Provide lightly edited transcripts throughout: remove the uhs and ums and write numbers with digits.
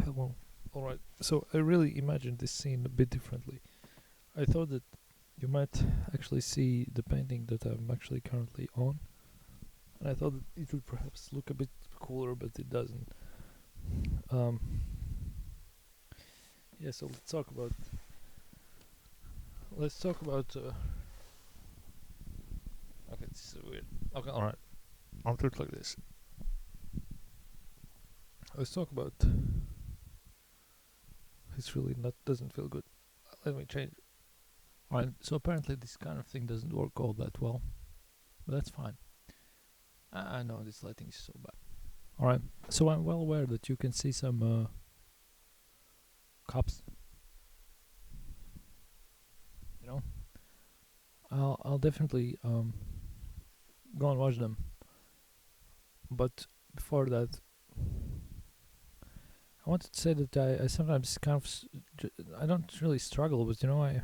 Hello. Alright, so I really imagined this scene a bit differently. I thought that you might actually see the painting that I'm actually currently on, and I thought that it would perhaps look a bit cooler, but it doesn't. Um, yeah, so let's talk about. Okay, this is weird. Okay, alright, I'll do it like this. Let's talk about. It's really not doesn't feel good. Let me change. Alright, so apparently this kind of thing doesn't work all that well, but that's fine. I know this lighting is so bad. Alright, so I'm well aware that you can see some cups. You know, I'll definitely go and watch them. But before that, I wanted to say that I sometimes kind of I don't really struggle with, I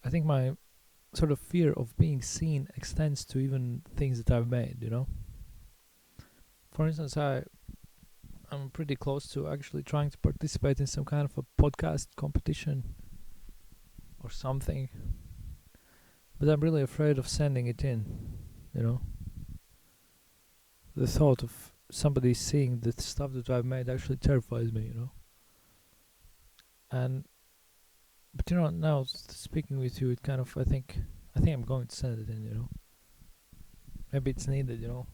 think my sort of fear of being seen extends to even things that I've made. For instance, I'm pretty close to actually trying to participate in some kind of a podcast competition or something, but I'm really afraid of sending it in. You know, the thought of somebody seeing the stuff that I've made actually terrifies me. And but now speaking with you, it kind of I think I'm going to send it in. Maybe it's needed. And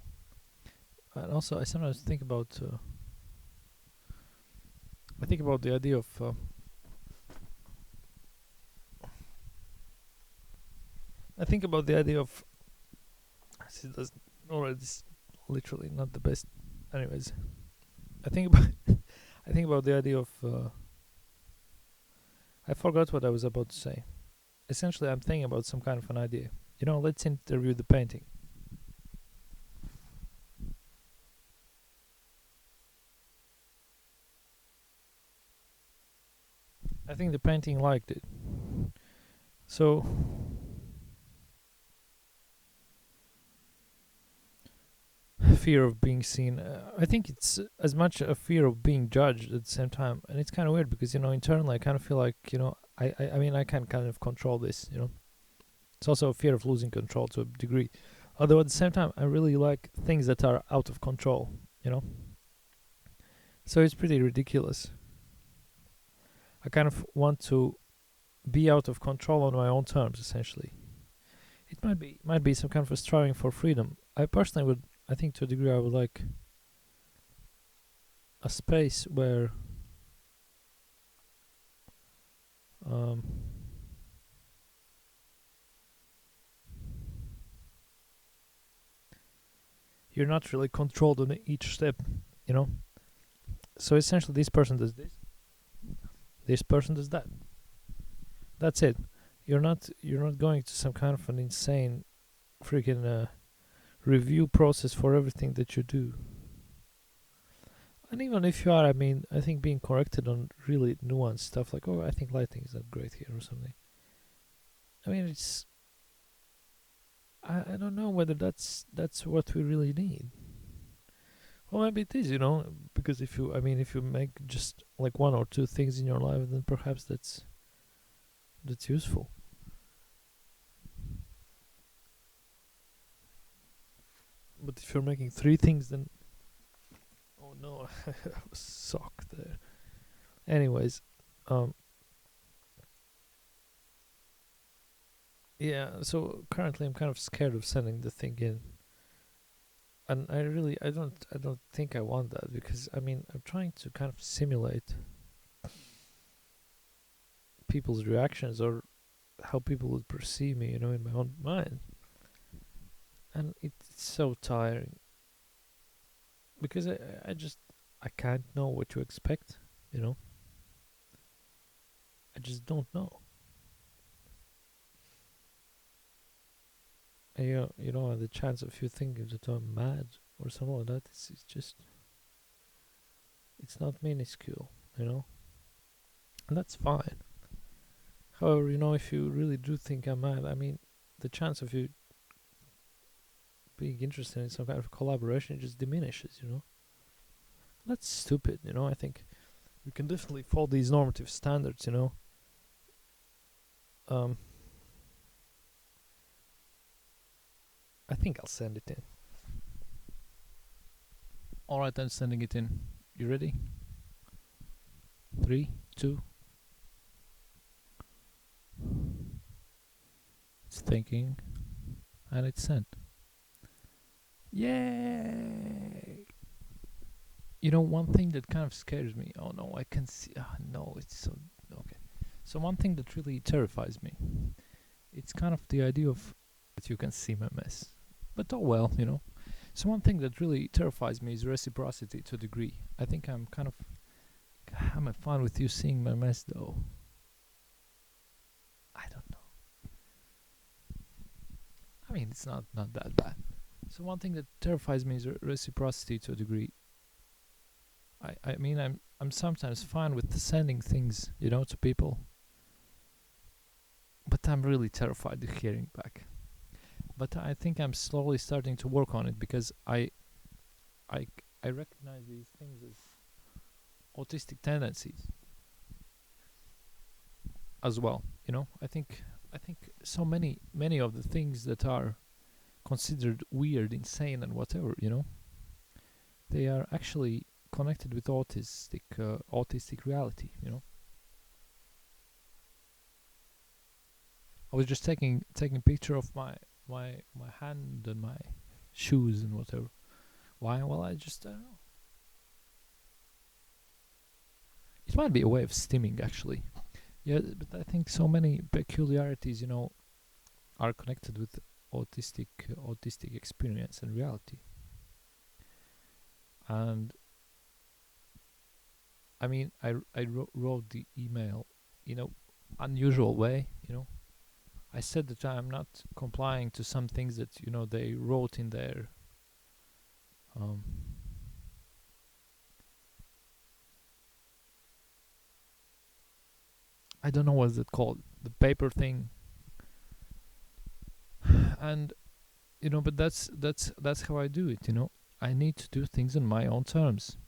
also I sometimes think about I think about the idea of I think about the idea of this does already this is literally not the best. Anyways, I think about I think about the idea of I forgot what I was about to say. Essentially, I'm thinking about some kind of an idea. Let's interview the painting. I think the painting liked it. So, fear of being seen. I think it's as much a fear of being judged at the same time, and it's kind of weird because internally I kind of feel like I mean I can kind of control this. It's also a fear of losing control to a degree. Although at the same time, I really like things that are out of control. You know, so it's pretty ridiculous. I kind of want to be out of control on my own terms, essentially. It might be some kind of a striving for freedom. I personally would, I think to a degree, I would like a space where um, you're not really controlled on each step. You know, so essentially, this person does this person does that. That's it. You're not going to some kind of an insane freaking review process for everything that you do. And even if you are, I mean, I think being corrected on really nuanced stuff like, oh, I think lighting is not great here or something. I mean, I don't know whether that's what we really need. Well, maybe it is, because if you make just like one or two things in your life, then perhaps that's useful. But if you're making three things, then oh no, I was socked there. Anyways, um, yeah. So currently, I'm kind of scared of sending the thing in, and I don't think I want that because I'm trying to kind of simulate people's reactions or how people would perceive me, in my own mind, and it's so tiring because I can't know what to expect, you know. I just don't know. And the chance of you thinking that I'm mad or something like that, it's just it's not minuscule, you know, and that's fine. However, if you really do think I'm mad, the chance of you being interested in some kind of collaboration just diminishes, That's stupid, I think we can definitely follow these normative standards, Um, I think I'll send it in. Alright, I'm sending it in. You ready? 3, 2. It's thinking, and it's sent. Yay! One thing that kind of scares me. Oh no, I can see. No, it's so. Okay. So, one thing that really terrifies me, it's kind of the idea of that you can see my mess. But oh well. So, one thing that really terrifies me is reciprocity to a degree. I think I'm fine with you seeing my mess though. I don't know. I mean, it's not that bad. So, one thing that terrifies me is reciprocity to a degree. I mean, I'm sometimes fine with sending things, to people, but I'm really terrified of hearing back. But I think I'm slowly starting to work on it because I I recognize these things as autistic tendencies as well. I think so many of the things that are considered weird, insane, and whatever, they are actually connected with autistic reality. I was just taking a picture of my hand and my shoes and whatever. Why? Well, I don't know. It might be a way of stimming, actually. Yeah, but I think so many peculiarities, are connected with autistic experience and reality. And I mean, I wrote the email, unusual way. I said that I'm not complying to some things that they wrote in their um, I don't know what's it called, the paper thing. And but that's how I do it. I need to do things on my own terms.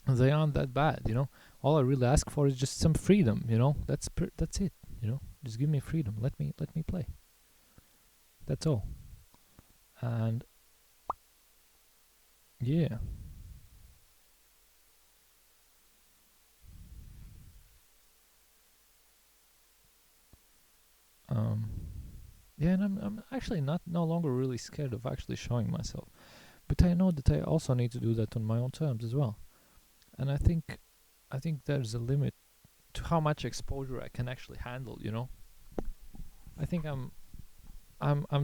They aren't that bad. All I really ask for is just some freedom. That's it. Just give me freedom. Let me play. That's all. And yeah. Um, yeah, and I'm actually not no longer really scared of actually showing myself. But I know that I also need to do that on my own terms as well. And I think there's a limit to how much exposure I can actually handle. I think I'm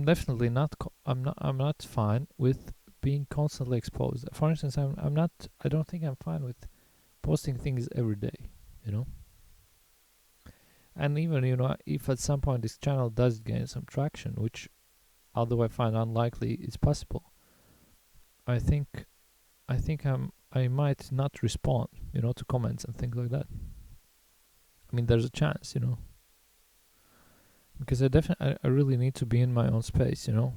definitely not I'm not fine with being constantly exposed. For instance, I don't think I'm fine with posting things every day, you know? And even, if at some point this channel does gain some traction, which although I find unlikely it's possible, I think I might not respond, to comments and things like that. I mean, there's a chance, because I really need to be in my own space. I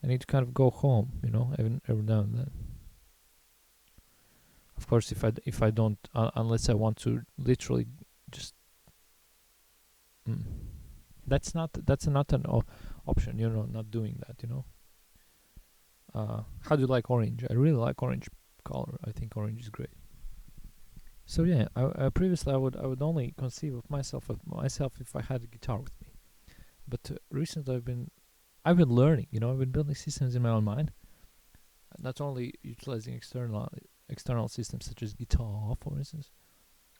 need to kind of go home, every now and then. Of course, if I don't, unless I want to literally just, mm, that's not an option, not doing that. How do you like orange? I really like orange color. I think orange is great. So yeah, previously I would only conceive of myself if I had a guitar with me. But recently I've been learning. I've been building systems in my own mind, not only utilizing external systems such as guitar, for instance.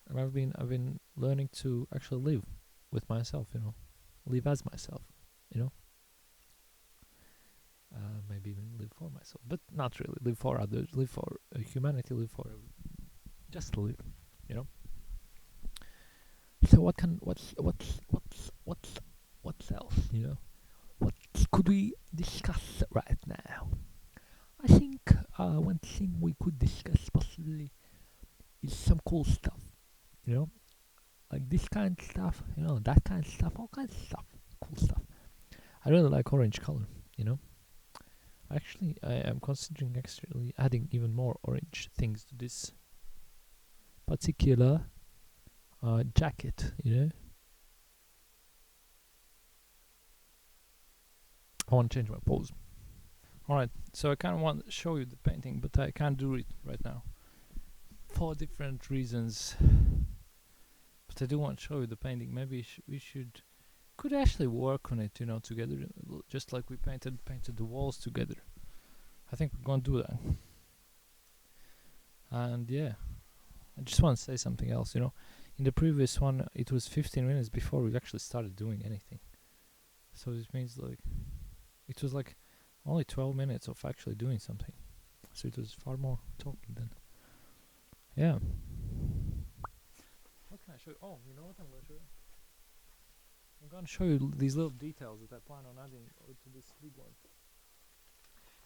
And I've been learning to actually live with myself. Live as myself. You know, maybe even live for myself, but not really live for others. Live for humanity. Live for just live. You know. So what's else? What could we discuss right now? I think one thing we could discuss possibly is some cool stuff. You know, like this kind of stuff. That kind of stuff. All kinds of stuff. Cool stuff. I really like orange color. You know, Actually, I am considering actually adding even more orange things to this particular jacket, you know? I want to change my pose. Alright, so I kind of want to show you the painting, but I can't do it right now. For different reasons. But I do want to show you the painting. Maybe we could actually work on it, you know, together, just like we painted the walls together. I think we're gonna do that. And yeah, I just want to say something else, you know. In the previous one, it was 15 minutes before we actually started doing anything. So this means like it was like only 12 minutes of actually doing something. So it was far more talking than. Yeah. What can I show you? Oh, you know what I'm going to show you? I'm going to show you these little details that I plan on adding to this big one.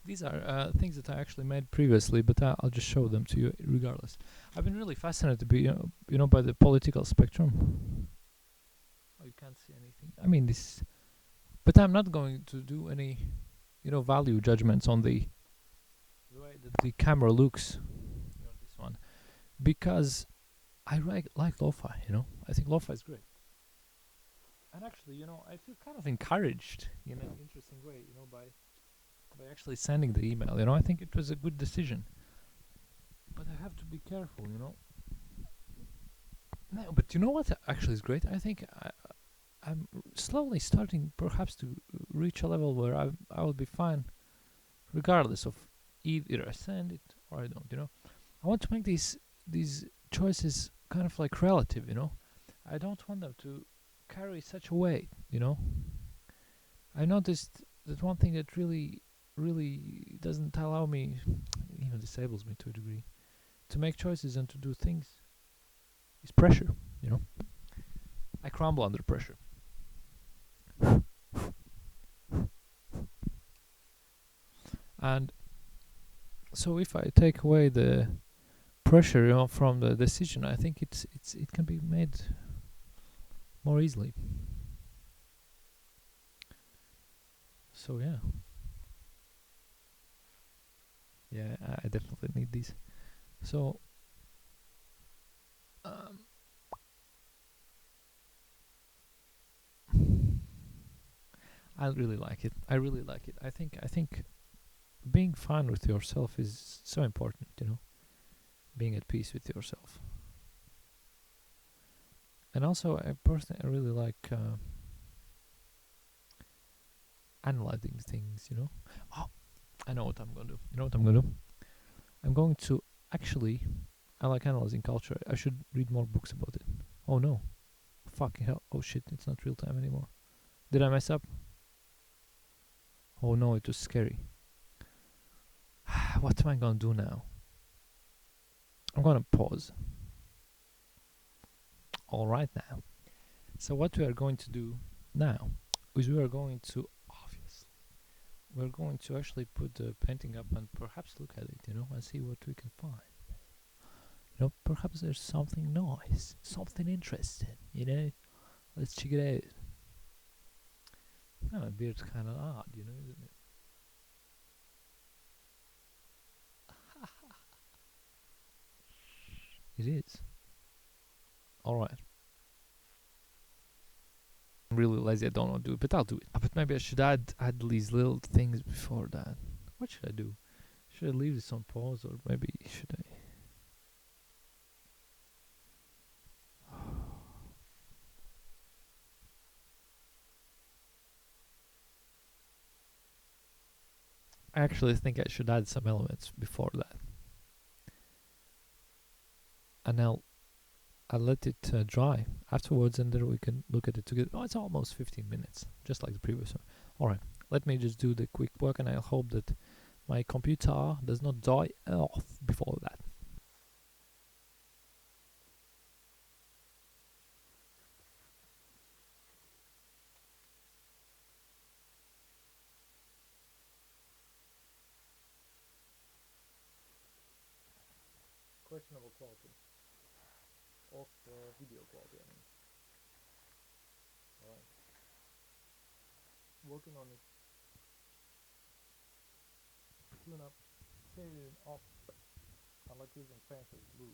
These are things that I actually made previously, but I'll just show them to you regardless. I've been really fascinated, you know, by the political spectrum. Oh, you can't see anything. I mean, this, but I'm not going to do any, you know, value judgments on the way that the camera looks. You know, this one, because I like lo-fi. You know, I think lo-fi is great. And actually, you know, I feel kind of encouraged in an interesting way, you know, by actually sending the email. You know, I think it was a good decision. But I have to be careful, you know. No, but you know what actually is great? I think I'm slowly starting perhaps to reach a level where I will be fine regardless of either I send it or I don't, you know. I want to make these choices kind of like relative, you know. I don't want them to carry such a weight, you know. I noticed that one thing that really doesn't allow me, even disables me to a degree, to make choices and to do things is pressure, you know. I crumble under pressure. And so if I take away the pressure, you know, from the decision, I think it can be made more easily. So yeah, I definitely need these. So um, I really like it. I really like it. I think being fine with yourself is so important. You know, being at peace with yourself. And also, I personally really like analyzing things. You know, oh, I know what I'm gonna do. You know what I'm gonna do? I'm going to actually. I like analyzing culture. I should read more books about it. Oh no, fucking hell! Oh shit! It's not real time anymore. Did I mess up? Oh no, it was scary. What am I gonna do now? I'm gonna pause. All right now. So what we are going to do now is we are going to obviously we're going to actually put the painting up and perhaps look at it, you know, and see what we can find. You know, perhaps there's something nice, something interesting, you know. Let's check it out. Oh, my beard's kind of odd, you know, isn't it? It is. All right. I'm really lazy. I don't want to do it, but I'll do it. But maybe I should add these little things before that. What should I do? Should I leave this on pause, or maybe should I? I actually think I should add some elements before that, and I'll let it dry afterwards, and then we can look at it together. Oh, it's almost 15 minutes, just like the previous one. All right, let me just do the quick work, and I'll hope that my computer does not die off before that. Questionable quality of video quality. I mean, all right, working on it. tune up, set it off. I like using pencil glue.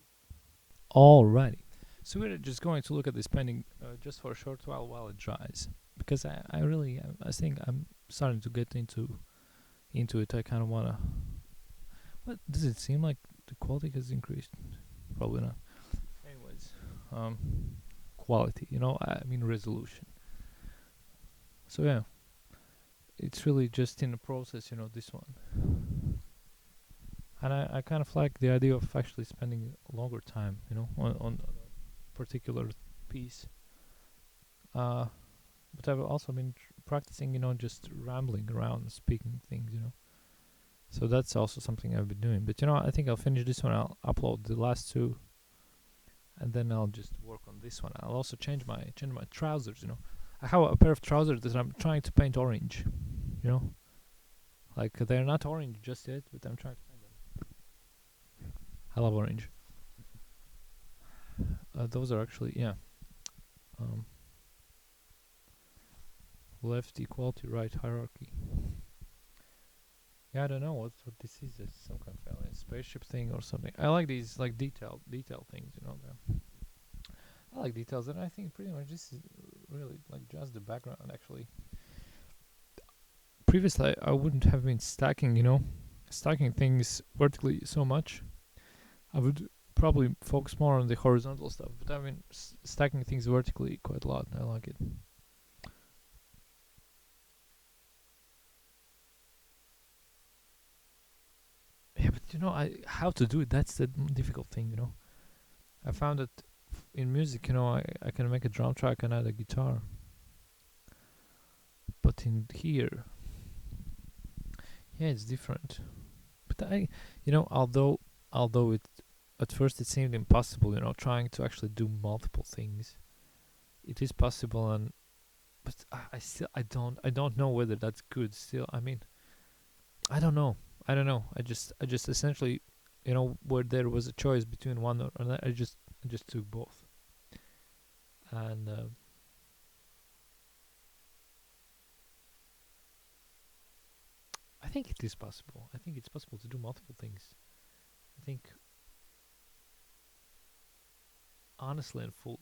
Alrighty. So we're just going to look at this painting just for a short while it dries, because I really I think I'm starting to get into it. I kind of wanna. What does it seem like the quality has increased? Probably not. Anyways, um, quality. I mean resolution. So yeah, it's really just in the process. This one, and I kind of like the idea of actually spending longer time. On a particular piece. Uh, but I've also been practicing, just rambling around, and speaking things. So that's also something I've been doing. But I think I'll finish this one. I'll upload the last two, and then I'll just work on this one. I'll also change my trousers. I have a pair of trousers that I'm trying to paint orange. You know, like they're not orange just yet, but I'm trying to paint them. I love orange. Those are actually um, left equality, right hierarchy. Yeah, I don't know what this is. It's some kind of alien spaceship thing or something. I like these like detail things. I like details, and I think pretty much this is really like just the background. Actually, previously I wouldn't have been stacking things vertically so much. I would probably focus more on the horizontal stuff, but I've been stacking things vertically quite a lot. I like it. Yeah, but I how to do it. That's the difficult thing. I found that in music, I can make a drum track and add a guitar, but in here, yeah, it's different. But although it at first it seemed impossible, trying to actually do multiple things, it is possible, and but I still I don't know whether that's good. Still, I mean, I don't know. I just essentially, where there was a choice between one or another, I just took both, and I think it is possible. I think it's possible to do multiple things. I think honestly and full